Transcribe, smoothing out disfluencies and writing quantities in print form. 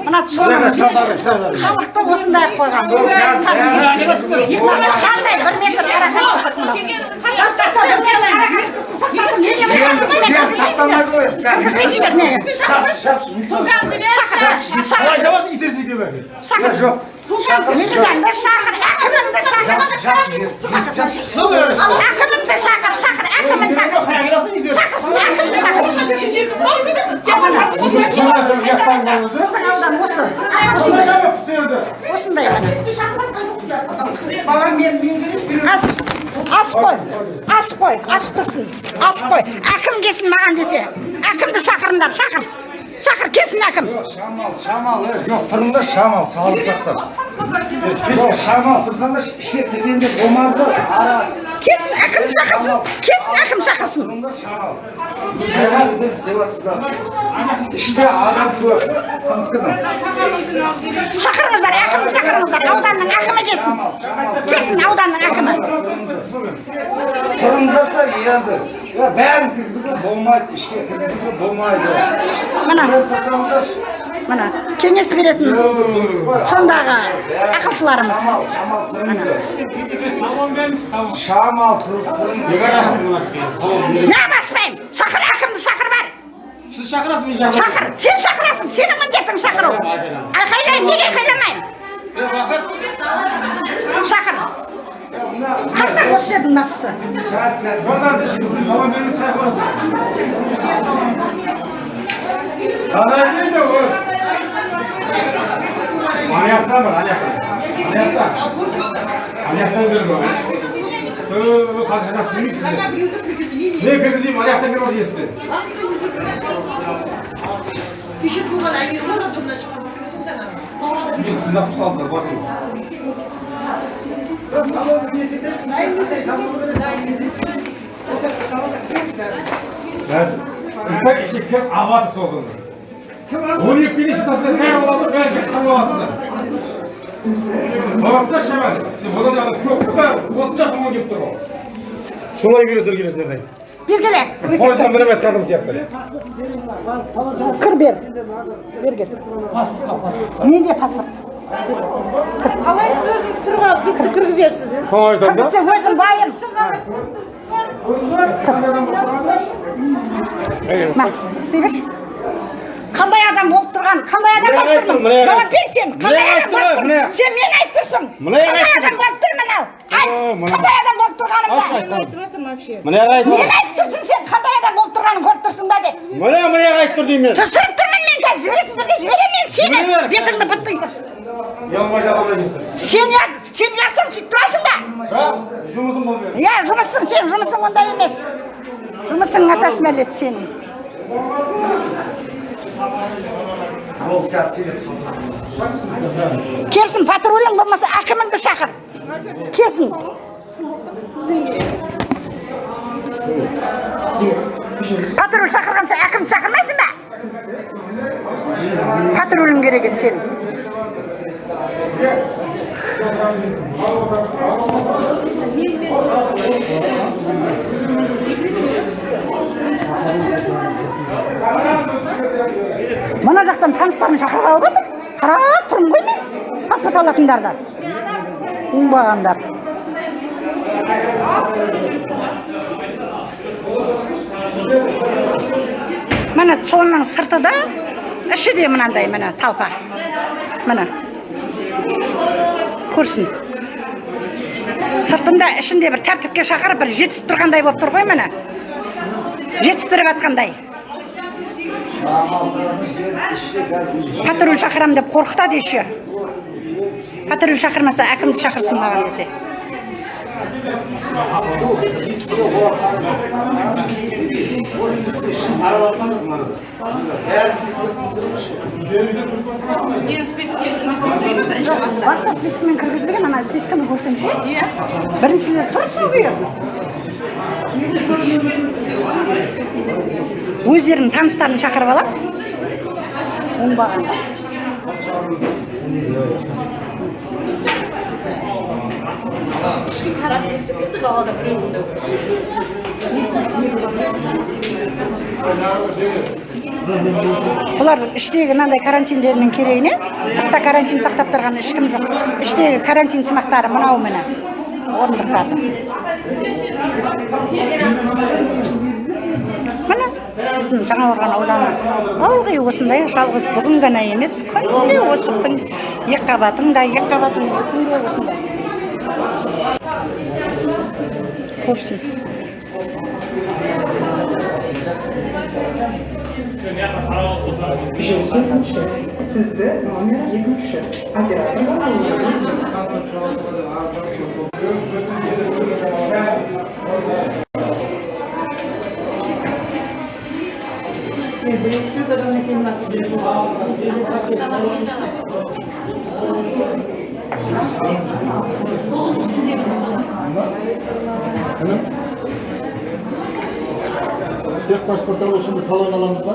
Мына халықты осындай қойған. Қандай 1 метр арақашықтық мынау. Осындай аш қой, аш тұрсын, аш қой. Әкім келсін маған десе, әкімді шақырыңдар, шақыр келсін әкім. Шамал, жоқ тұрыңдар шамал, салып сақтап. Шамал, тұрсаңдар ішке кіргенде болмады. Келсін әкім шақырсын. İşte adam bu. Шақырыңыздар, әкімді шақырыңыздар. Ауданның әкімі келсін. Келсін ауданның әкімі. Тұрыңдарса енді. Бәрін кіргізуге болмайды, ішке кіргізуге болмайды. Мына кеңес беретін сондағы ақылшыларымыз. Шамал Не баспаймын? Шақыр, әкімді шақыр бар. Сіз шақырасың, мен шақырасың. Шақыр, сен шақырасың, сенің міндетің шақыру. Айқайлаймын, неге айқайламаймын? Шақыр. Қайда көрсетдің басшысы? Аяқтан беріп бар. Қаршыдан сүймейсіздер. Не кіргізейім, аяқтан беріп бар дейсіздер. Сынап салдыр, bakın. Ülke eşekler avatı soğudu. 12 bin işitazda ne oladı, ben çıktım avatında. Avatında şemeli. Burada da köpükler, osca soğuğun gibi durur. Şolay birizdir gelesine. Бергеле. Қойсам бір емес қадым сияқты. Кір бер. Бергел. Неде паспорт? Қалай сіз өзіңіз тұрып алып жүкті кіргізесіз? Соны айтам да? Кіргізсе өзім байым. Ма, істей берші. Қандай адам болып тұрған? Қандай адам болып тұрмын? Жауап бер сен. Қандай адам болып тұрмын? Сен мен айтып тұрсың. Қандай адам болып тұрмын ал? Қандай адам болып тұрғанымда? Міне айтып Мен айтып тұрсың сен. Қандай адам болып тұрғанын көріп тұрсың ба деп. Міне айтып тұр деймін мен. Түсіріп тұрмын мен қазір. Жіберетсіздерге жіберем мен сені. Бетіңді бұттың. Сен ұятсың сөйтіп тұрасың ба? Жұмысым бол береді. Иә, жұмысың сен. Жұмысың ондай емес. Жұмысың атасмәлет сенің. Келсін, патрулің болмаса әкіміңді шақыр. Келсін. Патруль шақырғанша әкімді шақырмайсың ба? Патрулің керек еді сенің. Мына жақтан таныстарын шақырып алып отыр. Қарап тұрмын ғой мен. Паспорт алатындарда. Оңбағандар. Мына соның сырты да, іші де мынандай мына талпа. Мына. Көрсін. Сыртында ішінде бір тәртіпке шақырып бір жетісіп тұрғандай болып тұр ғой мына. Жетістіріп атқандай. Патруль шақырам деп қорқытады еще. Патруль шақырмаса әкімді шақырсын маған десе. Баста спискімен кіргізбеген, ана спискіні көрсеңші. Біріншілер тұрсын ғой. Өздерінің таныстарын шақырып алады. Оңбағанда. Kişi karakteri sıkıntı daha da böyle. Бұлар іштегі мынандай карантиндерінің керегіне, сақта карантин сақтап тұрған ешкім жоқ. Іштегі карантин сымақтары мынау міне орындықтарды. Міне біздің Жаңақорған ауданы ылғи осындай жалғыз бүгін ғана емес, күнде осы күн екіқабатың есіңде осындай. Көрсін. Сізді номер 2-ші оператор Техпаспорт алу үшін талон аламыз ба?